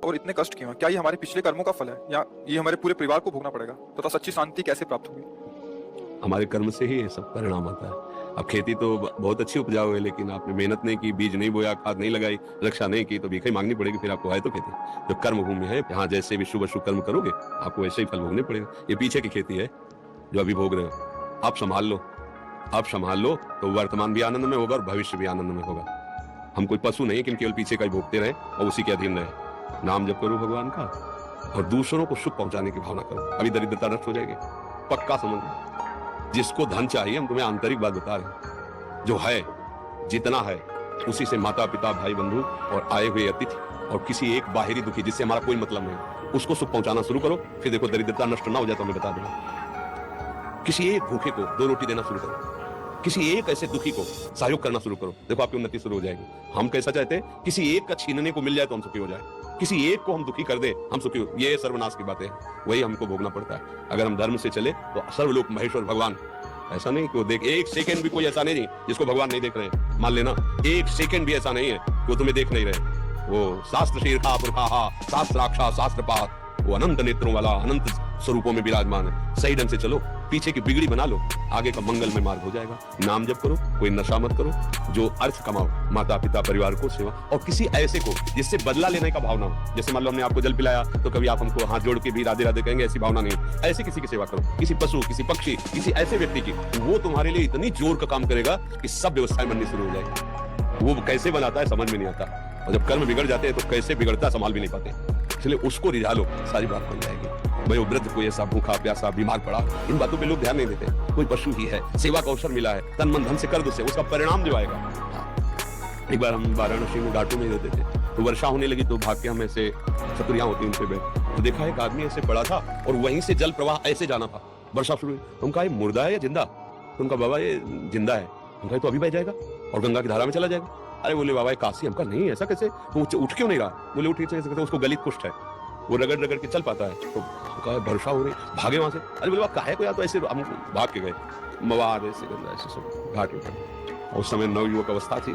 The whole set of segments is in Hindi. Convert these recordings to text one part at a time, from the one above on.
और इतने कष्ट क्यों हैं? क्या ये हमारे पिछले कर्मों का फल है या ये हमारे पूरे परिवार को भोगना पड़ेगा? तथा सच्ची शांति कैसे प्राप्त होगी? हमारे कर्म से ही ये सब परिणाम आता है। अब खेती तो बहुत अच्छी उपजाऊ है, लेकिन आपने मेहनत नहीं की, बीज नहीं बोया, खाद नहीं लगाई, रक्षा नहीं की, तो भीख ही मांगनी पड़ेगी। फिर आपको है तो खेती। जो कर्म भूमि है, यहाँ जैसे भी शुभ अशुभ कर्म करोगे, आपको वैसे ही फल भोगने पड़ेगा। ये पीछे की खेती है जो अभी भोग रहे हो। आप संभाल लो, आप संभाल लो, तो वर्तमान भी आनंद में होगा और भविष्य भी आनंद में होगा। हम कोई पशु नहीं कि केवल पीछे का ही भोगते रहे और उसी के अधीन रहे। नाम जप करो भगवान का और दूसरों को सुख पहुंचाने की भावना करो, अभी दरिद्रता नष्ट हो जाएगी। पक्का समझ लो। जिसको धन चाहिए, हम तुम्हें आंतरिक बात बता रहे हैं, जो है जितना है उसी से माता पिता भाई बंधु और आए हुए अतिथि और किसी एक बाहरी दुखी जिससे हमारा कोई मतलब नहीं, उसको सुख पहुंचाना शुरू करो। फिर देखो दरिद्रता नष्ट ना हो जाए तो हमें बता देना। किसी एक भूखे को 2 रोटी देना शुरू करो, किसी एक ऐसे दुखी को सहयोग करना शुरू करो, देखो आपकी उन्नति शुरू हो जाएगी। हम कैसा चाहते हैं, किसी एक का छीनने को मिल जाए तो हम सुखी हो जाए, किसी एक को हम दुखी कर दे हम सुखी हो। ये सर्वनाश की बातें हैं, वही हमको भोगना पड़ता है। अगर हम धर्म से चले तो सर्वलोक महेश्वर भगवान, ऐसा नहीं कि वो देख, एक सेकंड भी कोई ऐसा नहीं जिसको भगवान नहीं देख रहे हैं। मान लेना एक सेकंड भी ऐसा नहीं है कि वो तुम्हें देख नहीं रहे। वो शास्त्र शीर्षा पुरखा शास्त्राक्षा शास्त्रपात, वो अनंत नेत्रों वाला अनंत स्वरूपों में विराजमान है। सही ढंग से चलो, पीछे की बिगड़ी बना लो, आगे का मंगलमय मार्ग हो जाएगा। नाम जप करो, कोई नशा मत करो, जो अर्थ कमाओ, माता पिता परिवार को सेवा, और किसी ऐसे को जिससे बदला लेने का भावना हो। जैसे मान लो हमने आपको जल पिलाया तो कभी आप हमको हाथ जोड़ के भी राधे राधे कहेंगे, ऐसी भावना नहीं। ऐसे किसी की सेवा करो, किसी पशु, किसी पक्षी, किसी ऐसे व्यक्ति की, वो तुम्हारे लिए इतनी जोर का काम करेगा कि सब व्यवस्थाएं बननी शुरू हो जाएगी। वो कैसे बनाता है समझ में नहीं आता, और जब कर्म बिगड़ जाते हैं तो कैसे बिगड़ता संभाल भी नहीं पाते। इसलिए उसको रिझा लो, सारी बात बन जाएगी। भाई वो वृद्ध कोई ऐसा भूखा प्यासा बीमार पड़ा, इन बातों पे लोग ध्यान नहीं देते। कोई पशु ही है, सेवा का अवसर मिला है, तन मन धन से कर दो, से उसका परिणाम जो आएगा। एक बार हम वाराणसी में घाटों में रहते थे, तो वर्षा होने लगी, तो भाग के हम ऐसे छतरियां होती उनपे बैठ, तो देखा एक आदमी ऐसे पड़ा था और वहीं से जल प्रवाह ऐसे जाना था। वर्षा शुरू हुई, तो उनका ये मुर्दा है या जिंदा? तो उनका बाबा ये जिंदा है। उनका तो अभी बह जाएगा और गंगा की धारा में चला जाएगा। अरे बोले बाबा ये काशी। हमका नहीं, ऐसा कैसे? तो उठ क्यों नहीं रहा? बोले उठ कैसे? उसको गलित कुष्ठ है, वो रगड़ रगड़ के चल पाता है। तो कहा वर्षा हो रही, भागे वहां से। अरे बोले काहे को यार, तो ऐसे हम भाग के गए। मवाद ऐसे सब घाट उठा। उस समय नवयुवक अवस्था थी,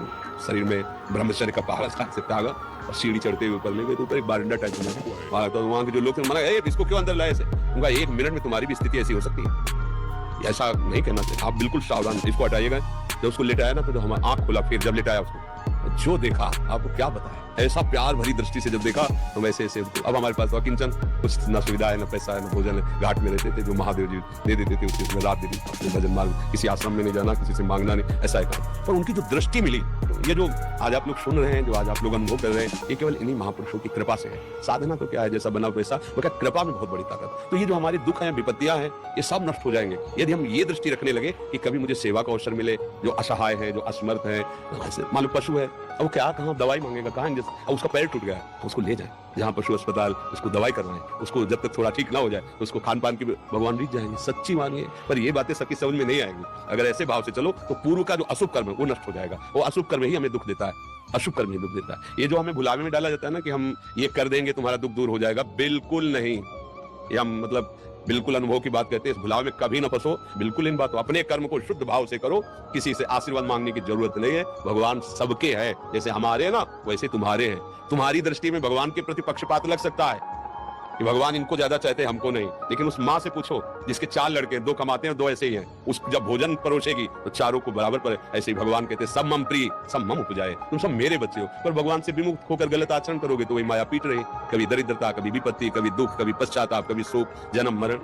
शरीर में ब्रह्मचर्य का पहाड़ा से त्यागा, और सीढ़ी चढ़ते हुए ऊपर ले गए। तो ऊपर एक बारिंडा टाइप में, तो वहां के जो लोग थे मना, इसको क्यों अंदर लाए? ऐसे उनका 1 मिनट में तुम्हारी भी स्थिति ऐसी हो सकती है। ऐसा नहीं कहना चाहिए, आप बिल्कुल सावधान। इसको हटाइएगा। जब उसको लेटाया ना, तो हम आंख खोला, फिर जब लेटाया उसको, जो देखा आपको क्या बताएं, ऐसा प्यार भरी दृष्टि से जब देखा तो वैसे ऐसे। अब हमारे पास किंचन कुछ न सुविधा है, न पैसा है, न भोजन है। घाट में रहते थे, जो महादेव जी दे देते थे उसी में रात दे दी। अपने भजन मार्ग, किसी आश्रम में नहीं जाना, किसी से मांगना नहीं, ऐसा है काम। पर उनकी जो दृष्टि मिली, ये जो आज आप लोग सुन रहे हैं, जो आज आप लोग अनुभव कर रहे हैं, ये केवल इन्हीं महापुरुषों की कृपा से है। साधना तो क्या है, जैसा बना वैसा, मगर कृपा में बहुत बड़ी ताकत। तो ये जो हमारे दुख हैं, विपत्तियां हैं, ये सब नष्ट हो जाएंगे यदि हम ये दृष्टि रखने लगे कि कभी मुझे सेवा का अवसर मिले। जो असहाय है, जो असमर्थ है, मान लो पशु है, अब क्या कहाँ दवाई मांगेगा, कहाँ उसका पैर टूट गया, उसको ले जाए जहाँ पशु अस्पताल, उसको दवाई करवाएं। उसको जब तक थोड़ा ठीक ना हो जाए, उसको खान पान की भगवान रीत जाएंगे। सच्ची मानिए, पर ये बातें सबकी समझ में नहीं आएंगी। अगर ऐसे भाव से चलो तो पूर्व का जो अशुभ कर्म है वो नष्ट हो जाएगा। वो अशुभ कर्म ही हमें दुख देता है, अशुभ कर्म ही दुख देता है। ये जो हमें भुलावे में डाला जाता है ना कि हम ये कर देंगे तुम्हारा दुख दूर हो जाएगा, बिल्कुल नहीं। ये हम मतलब बिल्कुल अनुभव की बात कहते हैं। इस भुलावे में कभी ना फंसो, बिल्कुल इन बातों। अपने कर्म को शुद्ध भाव से करो, किसी से आशीर्वाद मांगने की जरूरत नहीं है। भगवान सबके है, जैसे हमारे हैं ना वैसे तुम्हारे हैं। तुम्हारी दृष्टि में भगवान के प्रति पक्षपात लग सकता है कि भगवान इनको ज्यादा चाहते हैं, हमको नहीं। लेकिन उस माँ से पूछो जिसके 4 लड़के, 2 कमाते हैं, 2 ऐसे ही हैं, उस जब भोजन परोसेगी तो चारों को बराबर पर। ऐसे ही भगवान कहते हैं सब मम प्रिय सब मम उपजाए, तुम सब मेरे बच्चे हो। पर भगवान से विमुख होकर गलत आचरण करोगे तो वही माया पीट रही। कभी दरिद्रता, कभी विपत्ति, कभी दुख, कभी पश्चाताप, कभी शोक, जन्म मरण।